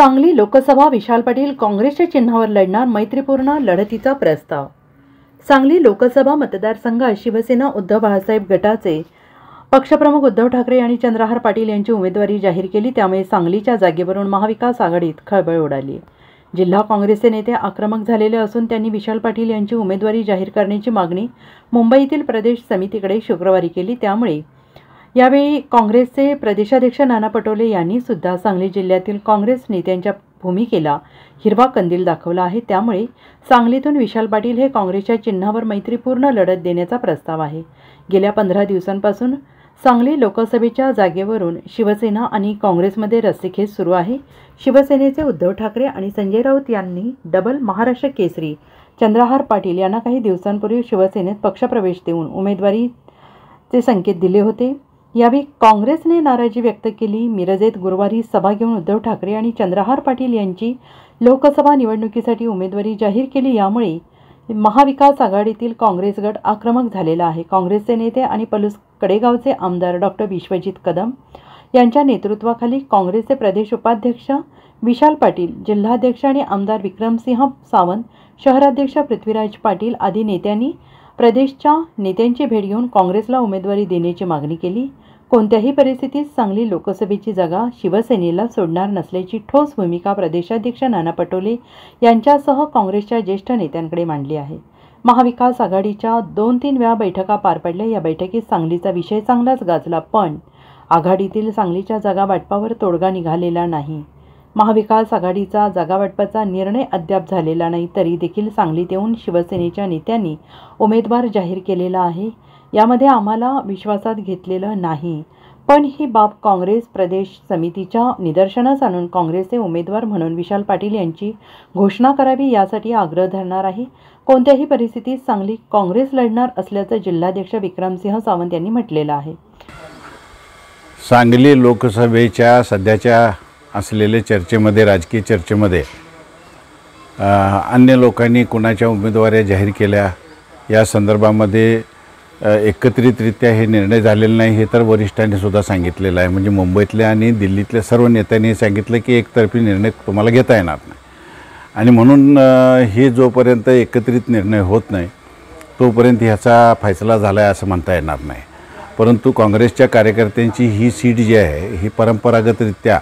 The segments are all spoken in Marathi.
सांगली लोकसभा विशाल पाटील काँग्रेसच्या चिन्हावर लढणार, मैत्रीपूर्ण लढतीचा प्रस्ताव। सांगली लोकसभा मतदारसंघात शिवसेना उद्धव बाळासाहेब गटाचे पक्षप्रमुख उद्धव ठाकरे यांनी चंद्रहार पाटील यांची उमेदवारी जाहीर केली। त्यामुळे सांगलीच्या जागेवरून महाविकास आघाडीत खळबळ उडाली। जिल्हा काँग्रेसचे नेते आक्रमक झालेले असून त्यांनी विशाल पाटील यांची उमेदवारी जाहीर करण्याची मागणी मुंबईतील प्रदेश समितीकडे शुक्रवारी केली। त्यामुळे यावेळी काँग्रेसचे प्रदेशाध्यक्ष नाना पटोले यांनी सुद्धा सांगली जिल्ह्यातील काँग्रेस नेत्यांच्या भूमिकेला हिरवा कंदील दाखवला आहे। त्यामुळे सांगलीतून विशाल पाटील हे काँग्रेसच्या चिन्हावर मैत्रीपूर्ण लढत देण्याचा प्रस्ताव आहे। गेल्या 15 दिवसांपासून सांगली लोकसभेच्या जागेवरून शिवसेना आणि काँग्रेसमध्ये रस्सीखेच सुरू आहे। शिवसेनेचे उद्धव ठाकरे आणि संजय राऊत यांनी डबल महाराष्ट्र केसरी चंद्रहार पाटील यांना काही दिवसांपूर्वी शिवसेनेत पक्षप्रवेश देऊन उमेदवारीचे संकेत दिले होते। यावेळी काँग्रेसने नाराजी व्यक्त केली। मिरजेत गुरुवारी सभा घेऊन उद्धव ठाकरे आणि चंद्रहार पाटील यांची लोकसभा निवडणुकीसाठी उमेदवारी जाहीर केली। यामुळे महाविकास आघाडीतील काँग्रेस गट आक्रमक झालेला आहे। काँग्रेसचे नेते आणि पलूस कडेगावचे आमदार डॉक्टर विश्वजित कदम यांच्या नेतृत्वाखाली काँग्रेसचे प्रदेश उपाध्यक्ष विशाल पाटील, जिल्हाध्यक्ष आणि आमदार विक्रमसिंह सावंत, शहराध्यक्ष पृथ्वीराज पाटील आदी नेत्यांनी प्रदेशच्या नेत्यांची भेट घेऊन काँग्रेसला उमेदवारी देण्याची मागणी केली। कोणत्याही परिस्थितीत सांगली लोकसभेची जागा शिवसेनेला सोडणार नसल्याची ठोस भूमिका प्रदेशाध्यक्ष नाना पटोले यांच्यासह काँग्रेसच्या ज्येष्ठ नेत्यांकडे मांडली आहे। महाविकास आघाडीच्या 2-3 वेळा बैठका पार पडल्या। या बैठकीत सांगलीचा विषय चांगलाच गाजला, पण आघाडीतील सांगलीच्या जागा वाटपावर तोडगा निघालेला नाही। महाविकास आघाडीचा जागावाटपाचा निर्णय अद्याप झालेला नाही, तरी देखील सांगलीत येऊन शिवसेनेच्या नेत्यांनी उमेदवार जाहीर केलेला आहे। यामध्ये आम्हाला विश्वासात घेतलेलं नाही, पण ही बाब काँग्रेस प्रदेश समितीच्या निदर्शनास आणून काँग्रेसचे उमेदवार म्हणून विशाल पाटील यांची घोषणा करावी यासाठी आग्रह धरणार आहे। कोणत्याही परिस्थितीत सांगली काँग्रेस लढणार असल्याचं जिल्हाध्यक्ष विक्रमसिंह सावंत यांनी म्हटलेलं आहे। सांगली लोकसभेच्या सध्याच्या असलेल्या चर्चेमध्ये, राजकीय चर्चेमध्ये अन्य लोकांनी कुणाच्या उमेदवारी जाहीर केल्या या संदर्भामध्ये एकत्रितरित्या हे निर्णय झालेले नाही, हे तर वरिष्ठांनी सुद्धा सांगितलेलं आहे। म्हणजे मुंबईतल्या आणि दिल्लीतल्या सर्व नेत्यांनी सांगितलं की एकतर्फी निर्णय तुम्हाला घेता येणार नाही, आणि म्हणून हे जोपर्यंत एकत्रित निर्णय होत नाही तोपर्यंत ह्याचा फैसला झाला आहे असं म्हणता येणार नाही। परंतु काँग्रेसच्या कार्यकर्त्यांची ही सीट जी आहे ही परंपरागतरित्या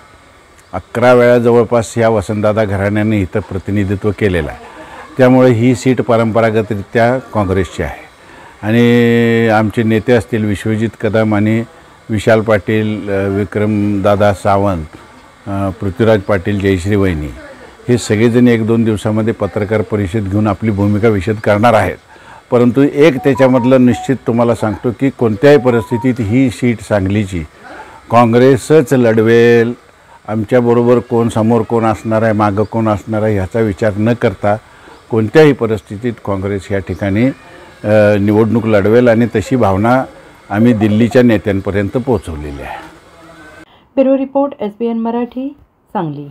11 वेळा जवळपास या वसंतदादा घराण्याने इथं प्रतिनिधित्व केलेलं आहे। त्यामुळे ही सीट परंपरागतरित्या काँग्रेसची आहे, आणि आमचे नेते असतील विश्वजित कदम आणि विशाल पाटील, विक्रमदादा सावंत, पृथ्वीराज पाटील, जयश्री वहिनी हे सगळेजण 1-2 दिवसामध्ये पत्रकार परिषद घेऊन आपली भूमिका विशद करणार आहेत। परंतु एक त्याच्यामधलं निश्चित तुम्हाला सांगतो की कोणत्याही परिस्थितीत ही सीट सांगलीची काँग्रेसच लढवेल। आमच्याबरोबर कोण समोर कोण असणार आहे, मागं कोण असणार आहे ह्याचा विचार न करता कोणत्याही परिस्थितीत काँग्रेस या ठिकाणी निवडणूक लढवेल, आणि तशी भावना आम्ही दिल्लीच्या नेत्यांपर्यंत पोहोचवलेली आहे। Bureau report, SBN Marathi, Sangli.